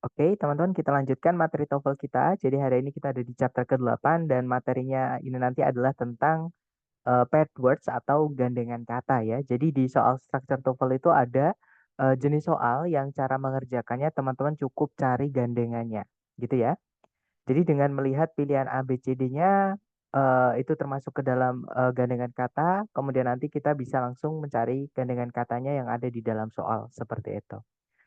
Oke, teman-teman kita lanjutkan materi TOEFL kita. Jadi hari ini kita ada di chapter ke-8 dan materinya ini nanti adalah tentang paired words atau gandengan kata ya. Jadi di soal structure TOEFL itu ada jenis soal yang cara mengerjakannya teman-teman cukup cari gandengannya, gitu ya. Jadi dengan melihat pilihan A, B, C, D-nya itu termasuk ke dalam gandengan kata, kemudian nanti kita bisa langsung mencari gandengan katanya yang ada di dalam soal seperti itu.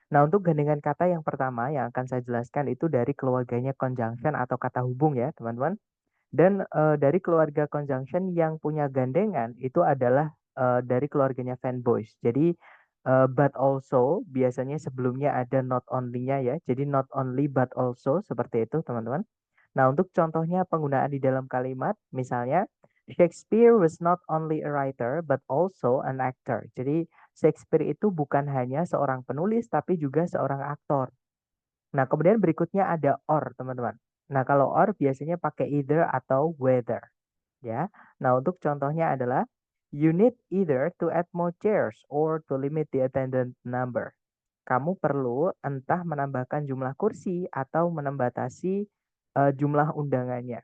Nah, untuk gandengan kata yang pertama yang akan saya jelaskan itu dari keluarganya conjunction atau kata hubung ya, teman-teman. Dan dari keluarga conjunction yang punya gandengan itu adalah dari keluarganya fanboys. Jadi but also biasanya sebelumnya ada not only-nya ya. Jadi not only but also seperti itu, teman-teman. Nah, untuk contohnya penggunaan di dalam kalimat, misalnya Shakespeare was not only a writer but also an actor. Jadi Shakespeare itu bukan hanya seorang penulis tapi juga seorang aktor. Nah, kemudian berikutnya ada or, teman-teman. Nah, kalau or biasanya pakai either atau whether, ya. Nah, untuk contohnya adalah you need either to add more chairs or to limit the attendant number. Kamu perlu entah menambahkan jumlah kursi atau membatasi jumlah undangannya.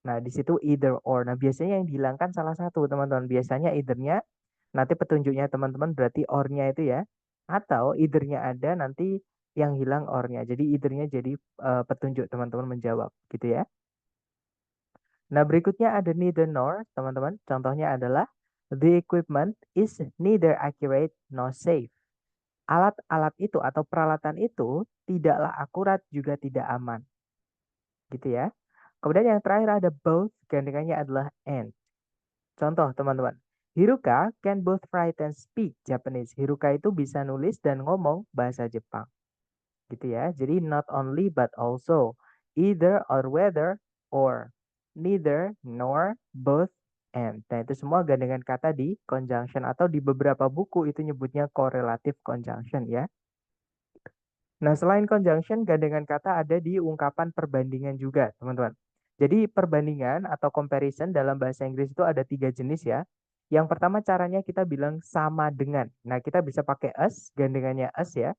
Nah, di situ either or. Nah, biasanya yang dihilangkan salah satu, teman-teman. Biasanya either-nya, nanti petunjuknya teman-teman berarti or-nya itu ya. Atau either-nya ada, nanti yang hilang or-nya. Jadi either-nya jadi petunjuk teman-teman menjawab, gitu ya. Nah, berikutnya ada neither nor, teman-teman. Contohnya adalah the equipment is neither accurate nor safe. Alat-alat itu atau peralatan itu tidaklah akurat juga tidak aman, gitu ya. Kemudian yang terakhir ada both, gandengannya adalah and. Contoh teman-teman, Hiruka can both write and speak Japanese. Hiruka itu bisa nulis dan ngomong bahasa Jepang. Gitu ya. Jadi not only but also. Either or whether or. Neither nor both and. Nah itu semua gandengan kata di conjunction atau di beberapa buku itu nyebutnya correlative conjunction ya. Nah, selain conjunction, gandengan kata ada di ungkapan perbandingan juga, teman-teman. Jadi, perbandingan atau comparison dalam bahasa Inggris itu ada 3 jenis ya. Yang pertama caranya kita bilang sama dengan. Nah, kita bisa pakai as, gandengannya as ya.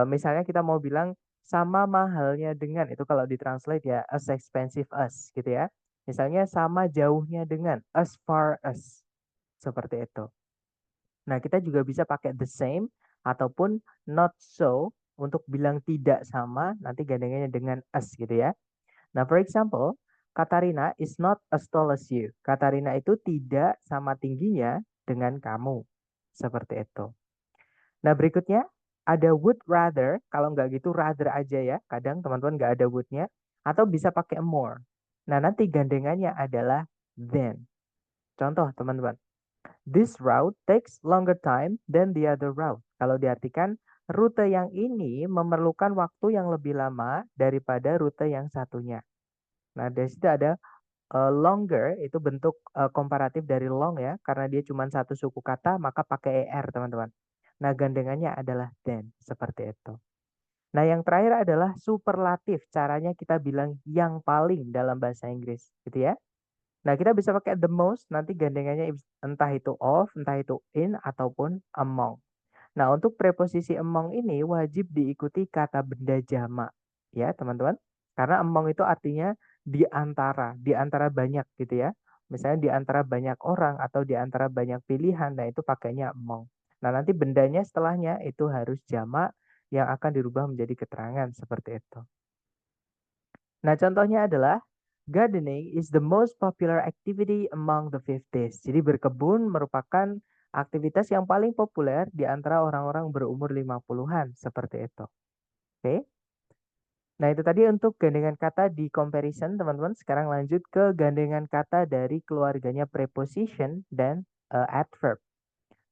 Misalnya kita mau bilang sama mahalnya dengan, itu kalau ditranslate ya, as expensive as, gitu ya. Misalnya sama jauhnya dengan, as far as, seperti itu. Nah, kita juga bisa pakai the same ataupun not so untuk bilang tidak sama, nanti gandengannya dengan as gitu ya. Nah, for example, Katarina is not as tall as you. Katarina itu tidak sama tingginya dengan kamu. Seperti itu. Nah, berikutnya ada would rather. Kalau nggak gitu rather aja ya. Kadang teman-teman nggak ada would-nya. Atau bisa pakai more. Nah, nanti gandengannya adalah then. Contoh teman-teman. This route takes longer time than the other route. Kalau diartikan, rute yang ini memerlukan waktu yang lebih lama daripada rute yang satunya. Nah, dari situ ada longer, itu bentuk komparatif dari long ya, karena dia cuma satu suku kata, maka pakai er, teman-teman. Nah, gandengannya adalah then, seperti itu. Nah, yang terakhir adalah superlatif. Caranya kita bilang yang paling dalam bahasa Inggris, gitu ya. Nah, kita bisa pakai the most, nanti gandengannya entah itu of, entah itu in, ataupun among. Nah, untuk preposisi among ini wajib diikuti kata benda jamak. Ya, teman-teman. Karena among itu artinya di antara banyak gitu ya. Misalnya di antara banyak orang atau di antara banyak pilihan, nah itu pakainya among. Nah, nanti bendanya setelahnya itu harus jamak yang akan dirubah menjadi keterangan seperti itu. Nah, contohnya adalah gardening is the most popular activity among the 50s. Jadi berkebun merupakan aktivitas yang paling populer di antara orang-orang berumur 50-an, seperti itu. Oke. Nah, itu tadi untuk gandengan kata di comparison, teman-teman. Sekarang lanjut ke gandengan kata dari keluarganya preposition dan adverb.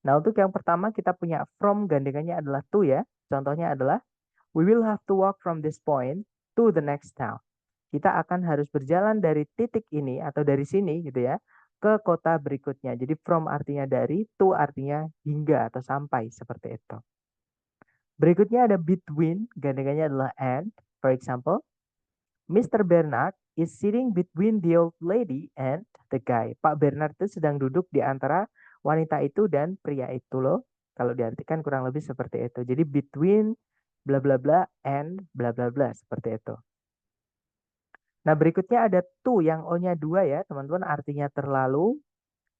Nah, untuk yang pertama kita punya from, gandengannya adalah to ya. Contohnya adalah we will have to walk from this point to the next town. Kita akan harus berjalan dari titik ini atau dari sini gitu ya ke kota berikutnya. Jadi from artinya dari, to artinya hingga atau sampai seperti itu. Berikutnya ada between, gandengannya adalah and. For example, Mr. Bernard is sitting between the old lady and the guy. Pak Bernard itu sedang duduk di antara wanita itu dan pria itu loh. Kalau diartikan kurang lebih seperti itu. Jadi between bla bla bla and bla bla bla seperti itu. Nah, berikutnya ada to yang O-nya 2 ya, teman-teman, artinya terlalu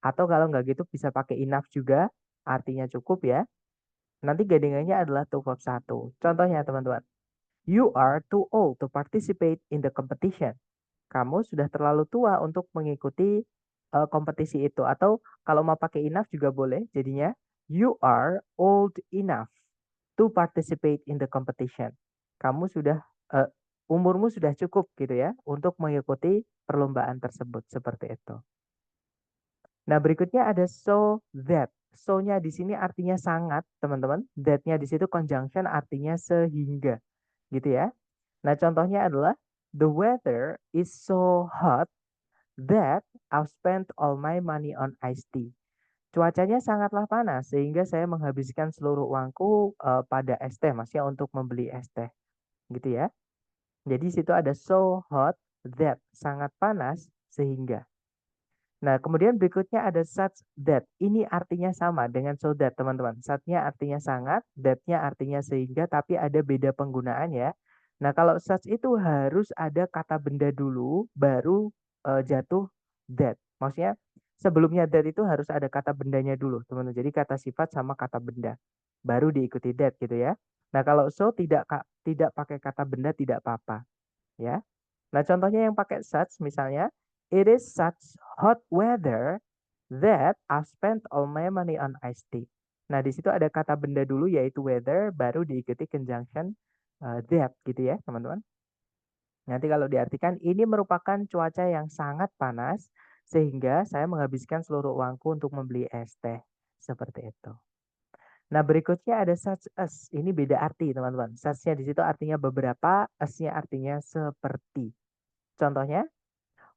atau kalau nggak gitu bisa pakai enough juga, artinya cukup ya. Nanti gandengannya adalah to verb 1. Contohnya, teman-teman. You are too old to participate in the competition. Kamu sudah terlalu tua untuk mengikuti kompetisi itu. Atau kalau mau pakai enough juga boleh. Jadinya, you are old enough to participate in the competition. Kamu sudah uh, umurmu sudah cukup gitu ya untuk mengikuti perlombaan tersebut seperti itu. Nah, berikutnya ada so that. So-nya di sini artinya sangat, teman-teman. That-nya di situ conjunction artinya sehingga gitu ya. Nah, contohnya adalah the weather is so hot that I've spent all my money on iced tea. Cuacanya sangatlah panas sehingga saya menghabiskan seluruh uangku pada es teh, maksudnya untuk membeli es teh, gitu ya. Jadi situ ada so hot that, sangat panas sehingga. Nah, kemudian berikutnya ada such that. Ini artinya sama dengan so that, teman-teman. Such-nya artinya sangat, that-nya artinya sehingga, tapi ada beda penggunaan ya. Nah, kalau such itu harus ada kata benda dulu, baru jatuh that. Maksudnya sebelumnya that itu harus ada kata bendanya dulu, teman-teman. Jadi kata sifat sama kata benda, baru diikuti that gitu ya. Nah, kalau so tidak pakai kata benda tidak apa-apa, ya. Nah, contohnya yang pakai such misalnya, it is such hot weather that I spent all my money on iced tea. Nah, di situ ada kata benda dulu yaitu weather, baru diikuti conjunction that gitu ya, teman-teman. Nanti kalau diartikan ini merupakan cuaca yang sangat panas sehingga saya menghabiskan seluruh uangku untuk membeli es teh. Seperti itu. Nah, berikutnya ada such as. Ini beda arti, teman-teman. Such-nya di situ artinya beberapa, as-nya artinya seperti. Contohnya,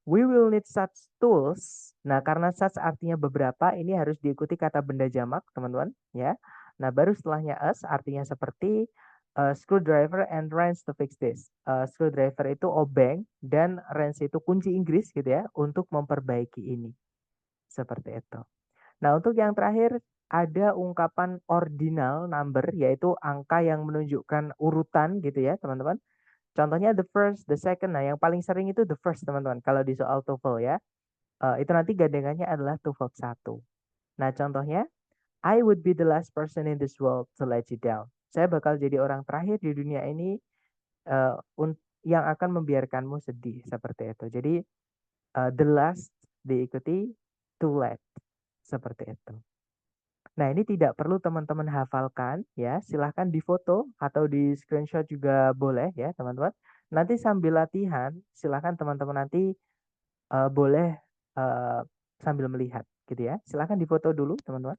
we will need such tools. Nah, karena such artinya beberapa, ini harus diikuti kata benda jamak, teman-teman, ya. Nah, baru setelahnya us artinya seperti screwdriver and wrench to fix this. Screwdriver itu obeng dan wrench itu kunci Inggris gitu ya untuk memperbaiki ini. Seperti itu. Nah, untuk yang terakhir ada ungkapan ordinal number yaitu angka yang menunjukkan urutan gitu ya, teman-teman. Contohnya the first, the second. Nah, yang paling sering itu the first, teman-teman. Kalau di soal TOEFL ya. Itu nanti gandengannya adalah to verb 1. Nah, contohnya, I would be the last person in this world to let you down. Saya bakal jadi orang terakhir di dunia ini uh, yang akan membiarkanmu sedih. Seperti itu. Jadi, the last diikuti to let. Seperti itu. Nah, ini tidak perlu teman-teman hafalkan ya. Silahkan difoto atau di screenshot juga boleh ya, teman-teman. Nanti sambil latihan, silahkan teman-teman nanti boleh sambil melihat gitu ya. Silahkan difoto dulu, teman-teman.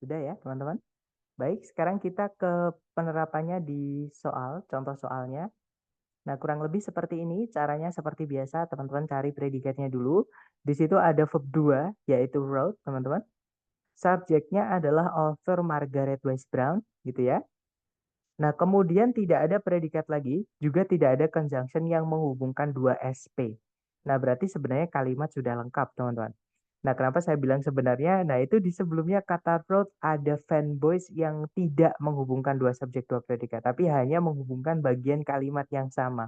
Sudah ya, teman-teman. Baik, sekarang kita ke penerapannya di soal, contoh soalnya. Nah, kurang lebih seperti ini, caranya seperti biasa, teman-teman cari predikatnya dulu. Di situ ada verb 2, yaitu wrote, teman-teman. Subjeknya adalah author Margaret Wise Brown, gitu ya. Nah, kemudian tidak ada predikat lagi, juga tidak ada conjunction yang menghubungkan dua SP. Nah, berarti sebenarnya kalimat sudah lengkap, teman-teman. Nah, kenapa saya bilang sebenarnya? Nah, itu di sebelumnya kata wrote ada fanboys yang tidak menghubungkan dua subjek dua predikat, tapi hanya menghubungkan bagian kalimat yang sama.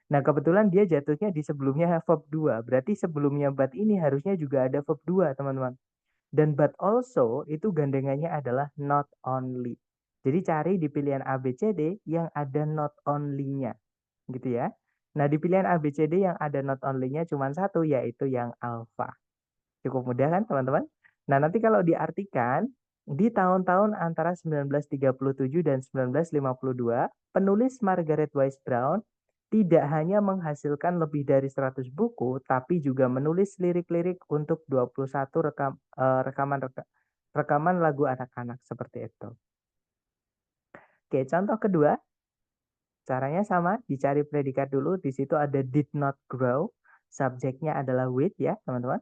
Nah, kebetulan dia jatuhnya di sebelumnya verb 2. Berarti sebelumnya but ini harusnya juga ada verb 2, teman-teman. Dan but also itu gandengannya adalah not only. Jadi cari di pilihan A, B, C, D yang ada not only-nya. Gitu ya. Nah, di pilihan A, B, C, D yang ada not only-nya cuma satu, yaitu yang alpha. Cukup mudah kan, teman-teman? Nah, nanti kalau diartikan, di tahun-tahun antara 1937 dan 1952, penulis Margaret Wise Brown tidak hanya menghasilkan lebih dari 100 buku, tapi juga menulis lirik-lirik untuk 21 rekaman lagu anak-anak seperti itu. Oke, contoh kedua. Caranya sama, dicari predikat dulu. Di situ ada did not grow. Subjeknya adalah with ya, teman-teman.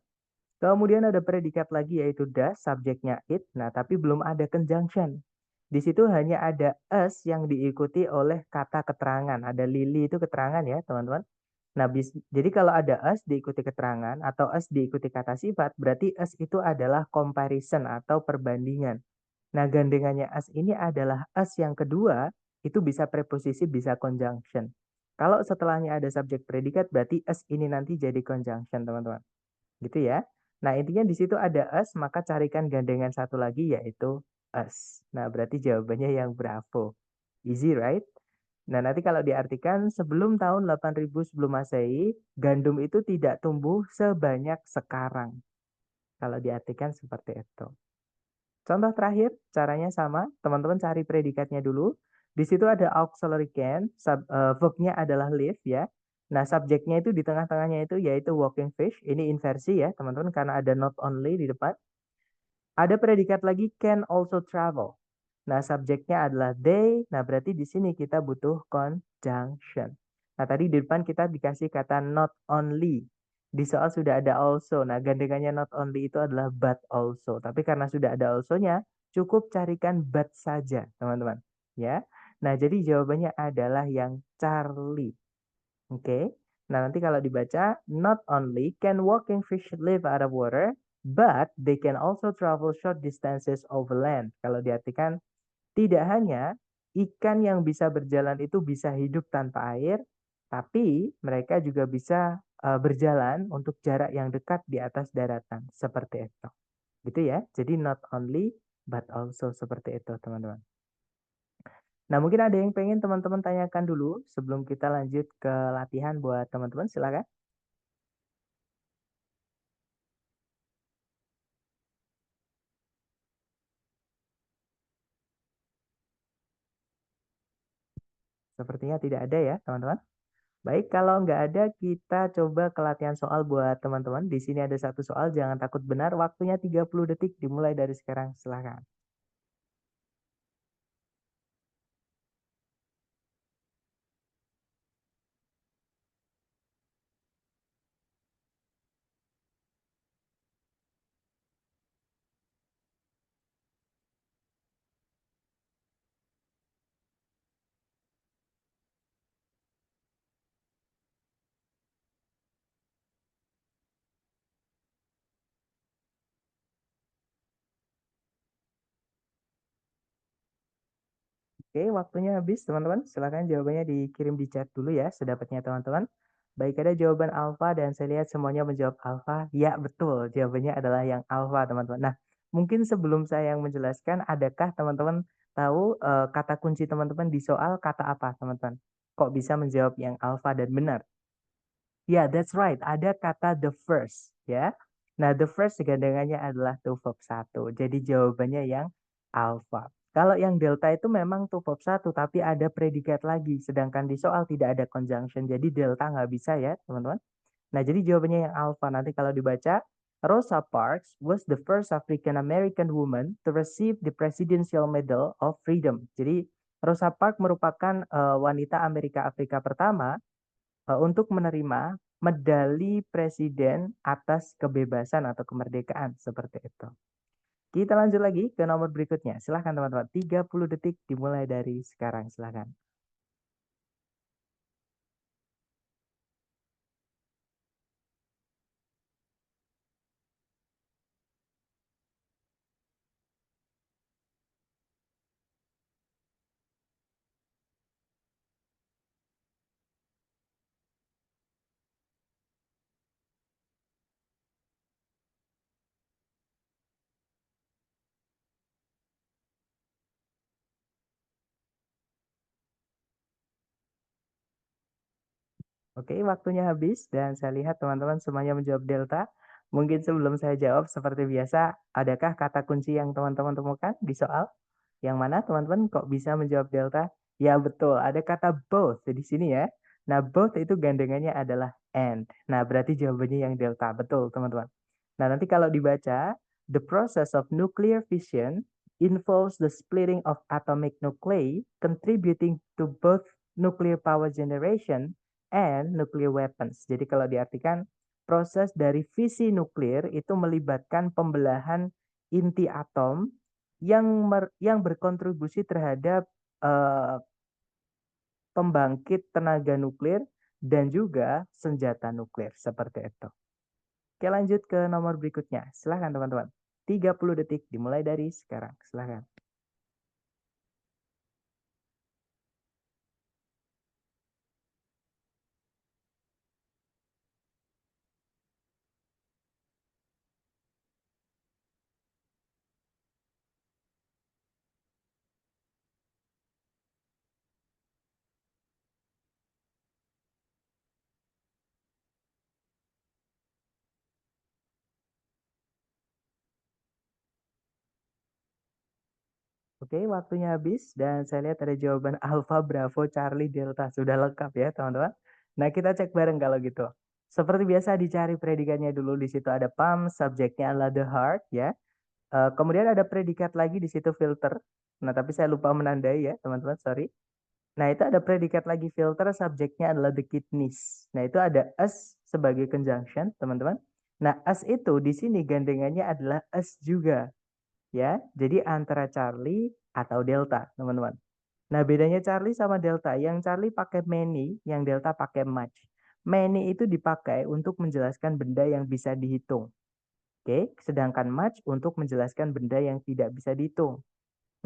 Kemudian ada predikat lagi yaitu does, subjeknya it. Nah, tapi belum ada conjunction. Di situ hanya ada us yang diikuti oleh kata keterangan. Ada Lily itu keterangan ya, teman-teman. Nah, jadi kalau ada us diikuti keterangan atau us diikuti kata sifat, berarti us itu adalah comparison atau perbandingan. Nah, gandengannya us ini adalah us yang kedua, itu bisa preposisi, bisa conjunction. Kalau setelahnya ada subjek predikat, berarti us ini nanti jadi conjunction, teman-teman. Gitu ya. Nah, intinya di situ ada us, maka carikan gandengan satu lagi yaitu us. Nah, berarti jawabannya yang bravo. Easy, right? Nah, nanti kalau diartikan sebelum tahun 8000 sebelum Masehi, gandum itu tidak tumbuh sebanyak sekarang. Kalau diartikan seperti itu. Contoh terakhir, caranya sama. Teman-teman cari predikatnya dulu. Di situ ada auxiliary can, verbnya adalah live ya. Nah, subjeknya itu di tengah-tengahnya itu yaitu walking fish. Ini inversi ya, teman-teman, karena ada not only di depan. Ada predikat lagi can also travel. Nah, subjeknya adalah they. Nah, berarti di sini kita butuh conjunction. Nah, tadi di depan kita dikasih kata not only. Di soal sudah ada also. Nah, gandengannya not only itu adalah but also. Tapi karena sudah ada also-nya, cukup carikan but saja, teman-teman. Ya. Nah, jadi jawabannya adalah yang Charlie. Oke. Nah, nanti kalau dibaca, not only can walking fish live out of water, but they can also travel short distances over land. Kalau diartikan, tidak hanya ikan yang bisa berjalan itu bisa hidup tanpa air, tapi mereka juga bisa berjalan untuk jarak yang dekat di atas daratan. Seperti itu. Gitu ya. Jadi not only, but also seperti itu, teman-teman. Nah, mungkin ada yang pengen teman-teman tanyakan dulu sebelum kita lanjut ke latihan buat teman-teman. Silakan. Sepertinya tidak ada ya, teman-teman. Baik, kalau nggak ada, kita coba ke latihan soal buat teman-teman. Di sini ada satu soal, jangan takut benar. Waktunya 30 detik, dimulai dari sekarang. Silakan. Oke, waktunya habis, teman-teman. Silakan jawabannya dikirim di chat dulu ya, sedapatnya teman-teman. Baik, ada jawaban alfa dan saya lihat semuanya menjawab alfa. Ya, betul. Jawabannya adalah yang alfa, teman-teman. Nah, mungkin sebelum saya yang menjelaskan, adakah teman-teman tahu kata kunci teman-teman di soal kata apa, teman-teman? Kok bisa menjawab yang alfa dan benar? Ya, that's right. Ada kata the first, ya. Nah, the first gandengannya adalah to verb 1. Jadi jawabannya yang alpha. Kalau yang delta itu memang to verb 1, tapi ada predikat lagi. Sedangkan di soal tidak ada conjunction. Jadi delta nggak bisa ya, teman-teman. Nah, jadi jawabannya yang alpha. Nanti kalau dibaca, Rosa Parks was the first African American woman to receive the Presidential Medal of Freedom. Jadi Rosa Parks merupakan wanita Amerika Afrika pertama untuk menerima medali presiden atas kebebasan atau kemerdekaan seperti itu. Kita lanjut lagi ke nomor berikutnya. Silahkan teman-teman. 30 detik dimulai dari sekarang. Silahkan. Oke, waktunya habis dan saya lihat teman-teman semuanya menjawab delta. Mungkin sebelum saya jawab seperti biasa, adakah kata kunci yang teman-teman temukan di soal? Yang mana teman-teman kok bisa menjawab delta? Ya betul, ada kata both di sini ya. Nah, both itu gandengannya adalah and. Nah, berarti jawabannya yang delta. Betul, teman-teman. Nah, nanti kalau dibaca, the process of nuclear fission involves the splitting of atomic nuclei contributing to both nuclear power generation and nuclear weapons. Jadi kalau diartikan proses dari fisi nuklir itu melibatkan pembelahan inti atom yang berkontribusi terhadap uh, pembangkit tenaga nuklir dan juga senjata nuklir seperti itu. Oke, lanjut ke nomor berikutnya. Silahkan teman-teman. 30 detik dimulai dari sekarang. Silahkan. Oke, waktunya habis dan saya lihat ada jawaban Alpha, Bravo, Charlie, Delta. Sudah lengkap ya, teman-teman. Nah, kita cek bareng kalau gitu. Seperti biasa dicari predikannya dulu. Di situ ada pump, subjeknya adalah the heart ya. Kemudian ada predikat lagi di situ filter. Nah, tapi saya lupa menandai ya, teman-teman, sorry. Nah, itu ada predikat lagi filter, subjeknya adalah the kidneys. Nah, itu ada us sebagai conjunction, teman-teman. Nah, us itu di sini gandengannya adalah us juga ya. Jadi antara Charlie atau Delta, teman-teman. Nah, bedanya Charlie sama Delta, yang Charlie pakai many, yang Delta pakai much. Many itu dipakai untuk menjelaskan benda yang bisa dihitung. Oke, sedangkan much untuk menjelaskan benda yang tidak bisa dihitung.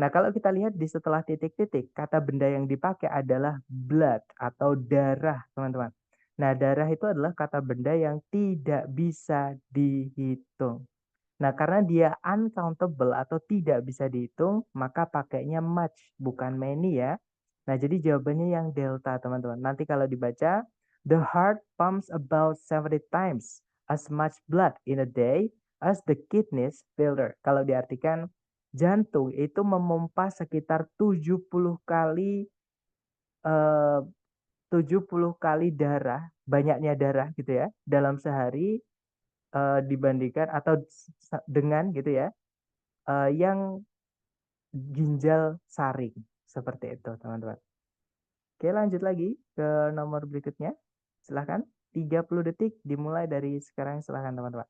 Nah, kalau kita lihat di setelah titik-titik, kata benda yang dipakai adalah blood atau darah, teman-teman. Nah, darah itu adalah kata benda yang tidak bisa dihitung. Nah, karena dia uncountable atau tidak bisa dihitung, maka pakainya much, bukan many ya. Nah, jadi jawabannya yang delta, teman-teman. Nanti kalau dibaca, the heart pumps about 70 times as much blood in a day as the kidneys filter. Kalau diartikan, jantung itu memompa sekitar 70 kali 70 kali darah, banyaknya darah gitu ya, dalam sehari dibandingkan atau dengan gitu ya yang ginjal saring seperti itu teman-teman. Oke, lanjut lagi ke nomor berikutnya. Silahkan, 30 detik dimulai dari sekarang. Silahkan teman-teman.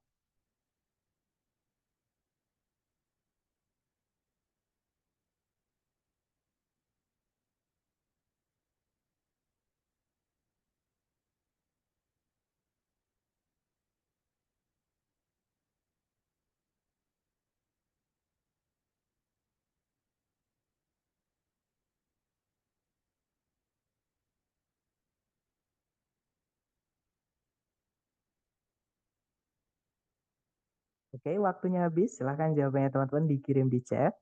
Oke, waktunya habis. Silahkan jawabannya teman-teman dikirim di chat.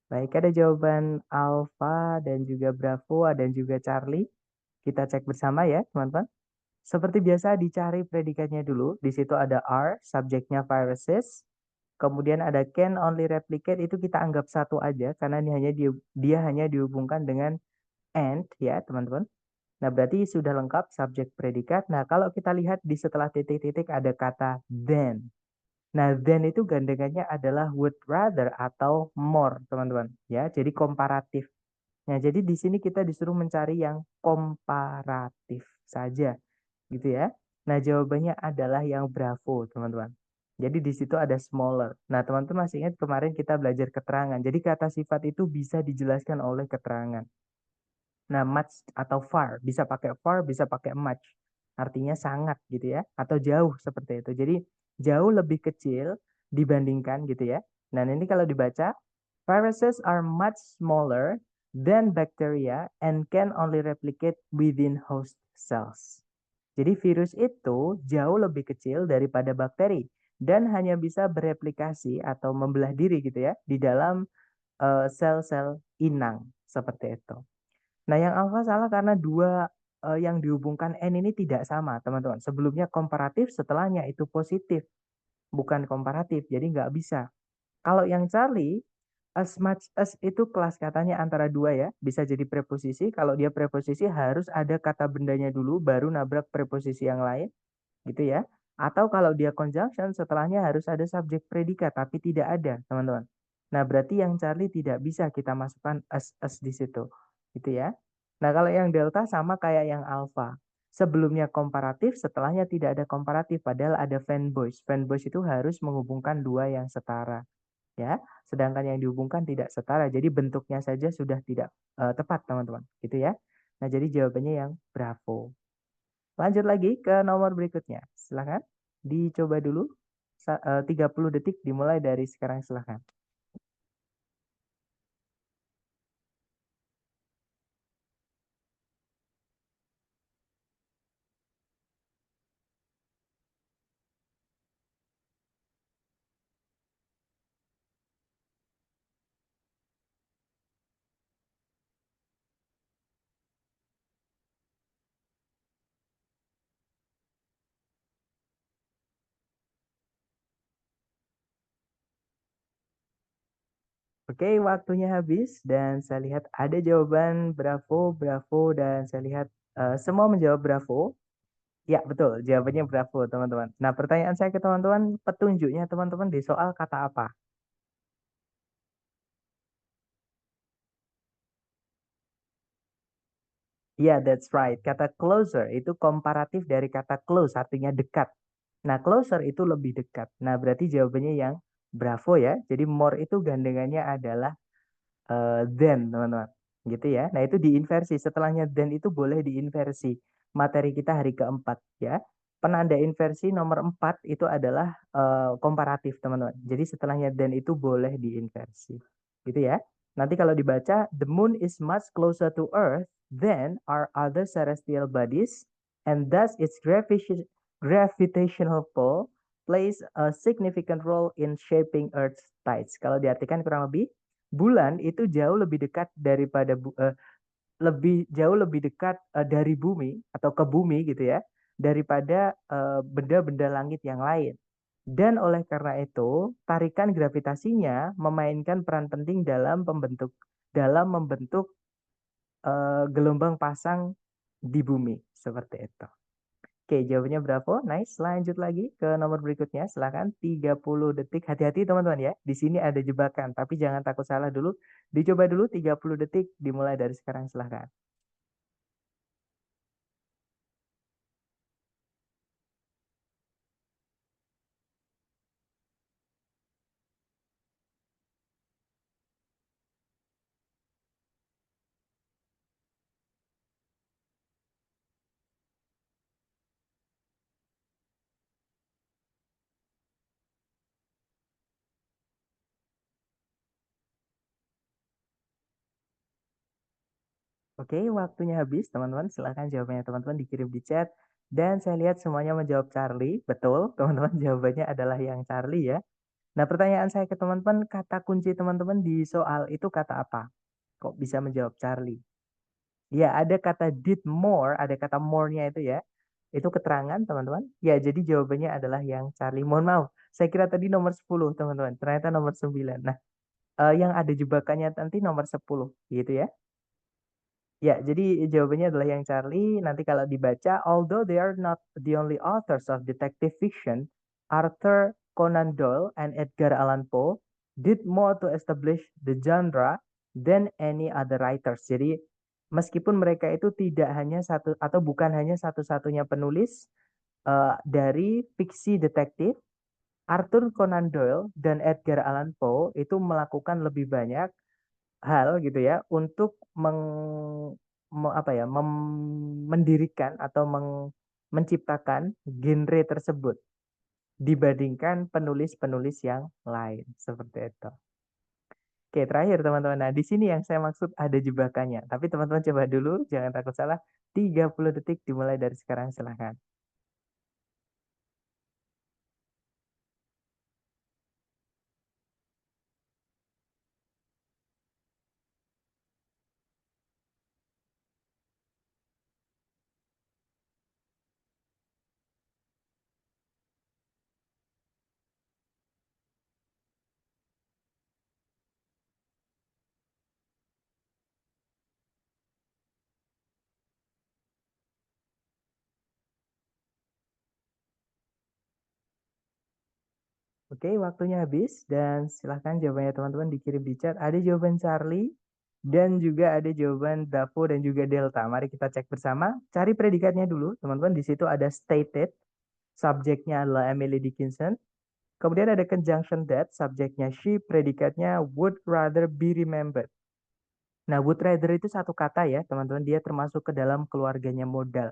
Baik, ada jawaban Alpha dan juga Bravo dan juga Charlie. Kita cek bersama ya teman-teman. Seperti biasa dicari predikatnya dulu. Di situ ada R, subjeknya viruses. Kemudian ada can only replicate, itu kita anggap satu aja karena dia hanya dihubungkan dengan and ya teman-teman. Nah, berarti sudah lengkap subjek predikat. Nah, kalau kita lihat di setelah titik-titik ada kata then. Nah, then itu gandengannya adalah would rather atau more, teman-teman. Ya, jadi komparatif. Nah, jadi di sini kita disuruh mencari yang komparatif saja, gitu ya. Nah, jawabannya adalah yang bravo, teman-teman. Jadi di situ ada smaller. Nah, teman-teman masih ingat kemarin kita belajar keterangan. Jadi kata sifat itu bisa dijelaskan oleh keterangan. Nah, much atau far, bisa pakai far, bisa pakai much. Artinya sangat gitu ya, atau jauh seperti itu. Jadi jauh lebih kecil dibandingkan gitu ya. Nah, ini kalau dibaca, viruses are much smaller than bacteria and can only replicate within host cells. Jadi virus itu jauh lebih kecil daripada bakteri dan hanya bisa bereplikasi atau membelah diri gitu ya di dalam sel-sel inang seperti itu. Nah, yang alfa salah karena dua yang dihubungkan N ini tidak sama, teman-teman. Sebelumnya komparatif, setelahnya itu positif, bukan komparatif. Jadi nggak bisa. Kalau yang Charlie, as much as itu kelas katanya antara dua ya. Bisa jadi preposisi. Kalau dia preposisi harus ada kata bendanya dulu, baru nabrak preposisi yang lain. Gitu ya. Atau kalau dia conjunction, setelahnya harus ada subjek predikat, tapi tidak ada, teman-teman. Nah, berarti yang Charlie tidak bisa kita masukkan as di situ. Gitu ya. Nah, kalau yang delta sama kayak yang alpha. Sebelumnya komparatif, setelahnya tidak ada komparatif, padahal ada fanboys. Fanboys itu harus menghubungkan dua yang setara, ya. Sedangkan yang dihubungkan tidak setara, jadi bentuknya saja sudah tidak tepat, teman-teman. Gitu ya. Nah, jadi jawabannya yang Bravo. Lanjut lagi ke nomor berikutnya. Silahkan dicoba dulu. 30 detik dimulai dari sekarang, silahkan. Oke, waktunya habis dan saya lihat ada jawaban Bravo, Bravo, dan saya lihat semua menjawab Bravo. Ya, betul. Jawabannya Bravo, teman-teman. Nah, pertanyaan saya ke teman-teman, petunjuknya teman-teman di soal kata apa? Ya, that's right. Kata closer itu komparatif dari kata close, artinya dekat. Nah, closer itu lebih dekat. Nah, berarti jawabannya yang Bravo ya. Jadi more itu gandengannya adalah then, teman-teman. Gitu ya. Nah, itu diinversi. Setelahnya then itu boleh diinversi. Materi kita hari keempat ya. Penanda inversi nomor 4 itu adalah komparatif, teman-teman. Jadi setelahnya then itu boleh diinversi. Gitu ya. Nanti kalau dibaca, the moon is much closer to Earth than our other celestial bodies, and thus its gravitational pull plays a significant role in shaping Earth's tides. Kalau diartikan kurang lebih, bulan itu jauh lebih dekat daripada lebih jauh lebih dekat dari bumi atau ke bumi gitu ya daripada benda-benda langit yang lain. Dan oleh karena itu, tarikan gravitasinya memainkan peran penting dalam membentuk gelombang pasang di bumi seperti itu. Oke, jawabannya Bravo. Nice. Lanjut lagi ke nomor berikutnya. Silakan 30 detik. Hati-hati teman-teman ya. Di sini ada jebakan, tapi jangan takut salah dulu. Dicoba dulu 30 detik dimulai dari sekarang, silakan. Oke, waktunya habis teman-teman. Silakan jawabannya teman-teman dikirim di chat. Dan saya lihat semuanya menjawab Charlie. Betul, teman-teman jawabannya adalah yang Charlie ya. Nah, pertanyaan saya ke teman-teman, kata kunci teman-teman di soal itu kata apa? Kok bisa menjawab Charlie? Ya, ada kata did more, ada kata more-nya itu ya. Itu keterangan, teman-teman. Ya, jadi jawabannya adalah yang Charlie. Mohon maaf, saya kira tadi nomor 10 teman-teman. Ternyata nomor 9. Nah, yang ada jebakannya nanti nomor 10, gitu ya. Ya, jadi jawabannya adalah yang Charlie. Nanti kalau dibaca, although they are not the only authors of detective fiction, Arthur Conan Doyle and Edgar Allan Poe did more to establish the genre than any other writers. Jadi, meskipun mereka itu tidak hanya satu atau bukan hanya satu-satunya penulis dari fiksi detektif, Arthur Conan Doyle dan Edgar Allan Poe itu melakukan lebih banyak hal gitu ya untuk apa ya mendirikan atau menciptakan genre tersebut dibandingkan penulis-penulis yang lain seperti itu. Oke, terakhir teman-teman. Nah, di sini yang saya maksud ada jebakannya. Tapi teman-teman coba dulu, jangan takut salah. 30 detik dimulai dari sekarang, silahkan. Oke, waktunya habis dan silahkan jawabannya teman-teman dikirim di chat. Ada jawaban Charlie. Dan juga ada jawaban Bravo dan juga Delta. Mari kita cek bersama. Cari predikatnya dulu, teman-teman. Di situ ada stated, subjeknya adalah Emily Dickinson. Kemudian ada conjunction that, subjeknya she, predikatnya would rather be remembered. Nah, would rather itu satu kata ya, teman-teman. Dia termasuk ke dalam keluarganya modal.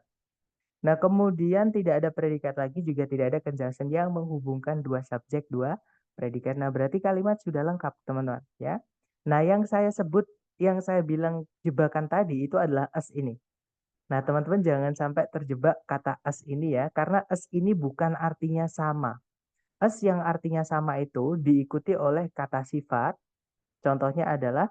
Nah, kemudian tidak ada predikat lagi, juga tidak ada conjunction yang menghubungkan dua subjek, dua predikat. Nah, berarti kalimat sudah lengkap, teman-teman, ya. Nah, yang saya sebut, yang saya bilang jebakan tadi itu adalah as ini. Nah, teman-teman jangan sampai terjebak kata as ini ya, karena as ini bukan artinya sama. As yang artinya sama itu diikuti oleh kata sifat. Contohnya adalah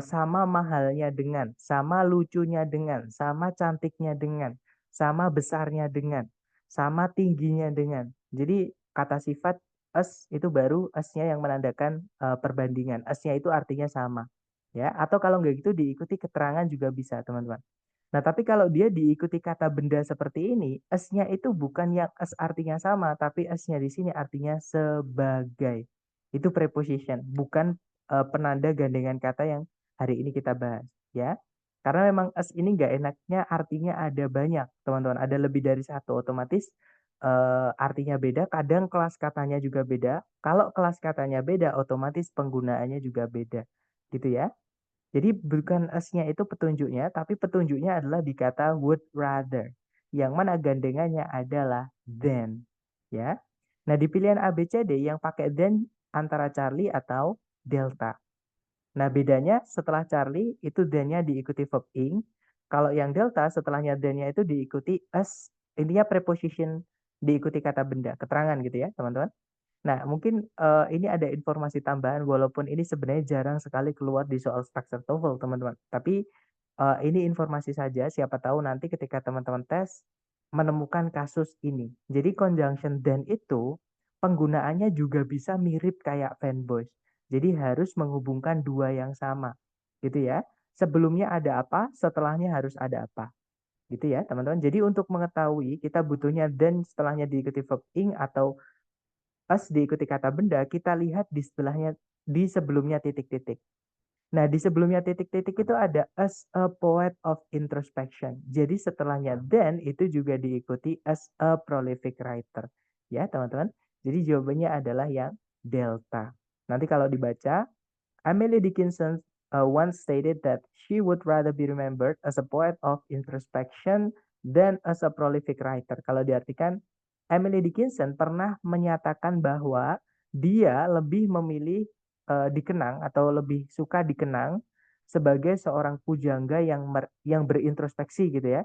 sama mahalnya dengan, sama lucunya dengan, sama cantiknya dengan, sama besarnya dengan, sama tingginya dengan. Jadi kata sifat as itu baru asnya yang menandakan perbandingan. Asnya itu artinya sama. Ya, atau kalau nggak gitu diikuti keterangan juga bisa, teman-teman. Nah, tapi kalau dia diikuti kata benda seperti ini, asnya itu bukan yang as artinya sama, tapi asnya di sini artinya sebagai. Itu preposition, bukan penanda gandengan kata yang hari ini kita bahas, ya. Karena memang as ini nggak enaknya artinya ada banyak, teman-teman. Ada lebih dari satu, otomatis artinya beda. Kadang kelas katanya juga beda. Kalau kelas katanya beda, otomatis penggunaannya juga beda, gitu ya. Jadi bukan as-nya itu petunjuknya, tapi petunjuknya adalah di kata would rather. Yang mana gandengannya adalah than. Ya. Nah, di pilihan A, B, C, D yang pakai than antara Charlie atau Delta. Nah, bedanya setelah Charlie itu than-nya diikuti verb ing. Kalau yang Delta setelahnya than-nya itu diikuti as. Intinya preposition diikuti kata benda, keterangan gitu ya, teman-teman. Nah, mungkin ini ada informasi tambahan walaupun ini sebenarnya jarang sekali keluar di soal structure TOEFL, teman-teman. Tapi ini informasi saja, siapa tahu nanti ketika teman-teman tes menemukan kasus ini. Jadi conjunction then itu penggunaannya juga bisa mirip kayak fanboys. Jadi harus menghubungkan dua yang sama. Gitu ya. Sebelumnya ada apa, setelahnya harus ada apa. Gitu ya, teman-teman. Jadi untuk mengetahui kita butuhnya then setelahnya diikuti verb ing atau as diikuti kata benda, kita lihat di sebelahnya di sebelumnya titik-titik. Nah, di sebelumnya titik-titik itu ada as a poet of introspection. Jadi setelahnya then itu juga diikuti as a prolific writer. Ya, teman-teman. Jadi jawabannya adalah yang delta. Nanti kalau dibaca, Emily Dickinson once stated that she would rather be remembered as a poet of introspection than as a prolific writer. Kalau diartikan, Emily Dickinson pernah menyatakan bahwa dia lebih memilih dikenang atau lebih suka dikenang sebagai seorang pujangga yang berintrospeksi gitu ya,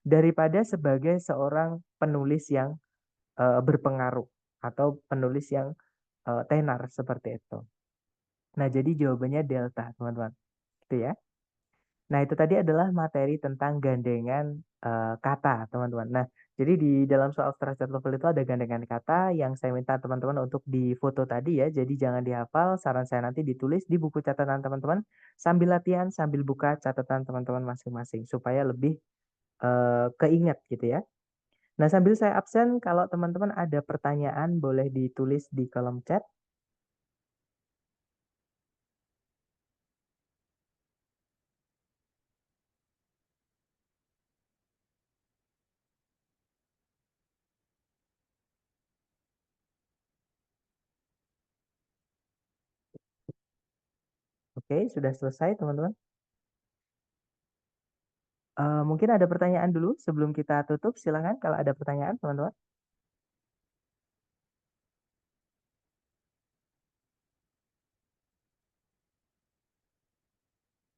daripada sebagai seorang penulis yang berpengaruh atau penulis yang tenar seperti itu. Nah, jadi jawabannya delta, teman-teman. Gitu ya. Nah, itu tadi adalah materi tentang gandengan kata, teman-teman. Nah, jadi di dalam soal structure TOEFL itu ada gandengan kata yang saya minta teman-teman untuk difoto tadi ya. Jadi jangan dihafal, saran saya nanti ditulis di buku catatan teman-teman sambil latihan, sambil buka catatan teman-teman masing-masing supaya lebih keinget gitu ya. Nah, sambil saya absen, kalau teman-teman ada pertanyaan boleh ditulis di kolom chat. Oke, sudah selesai teman-teman. Mungkin ada pertanyaan dulu sebelum kita tutup. Silakan kalau ada pertanyaan, teman-teman.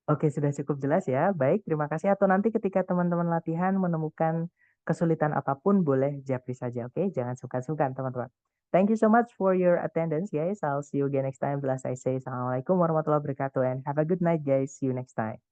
Oke, sudah cukup jelas ya. Baik, terima kasih. Atau nanti ketika teman-teman latihan menemukan kesulitan apapun, boleh japri saja. Oke, jangan sungkan-sungkan, teman-teman. Thank you so much for your attendance, guys. I'll see you again next time. Bila saya say, Assalamualaikum warahmatullahi wabarakatuh. And have a good night, guys. See you next time.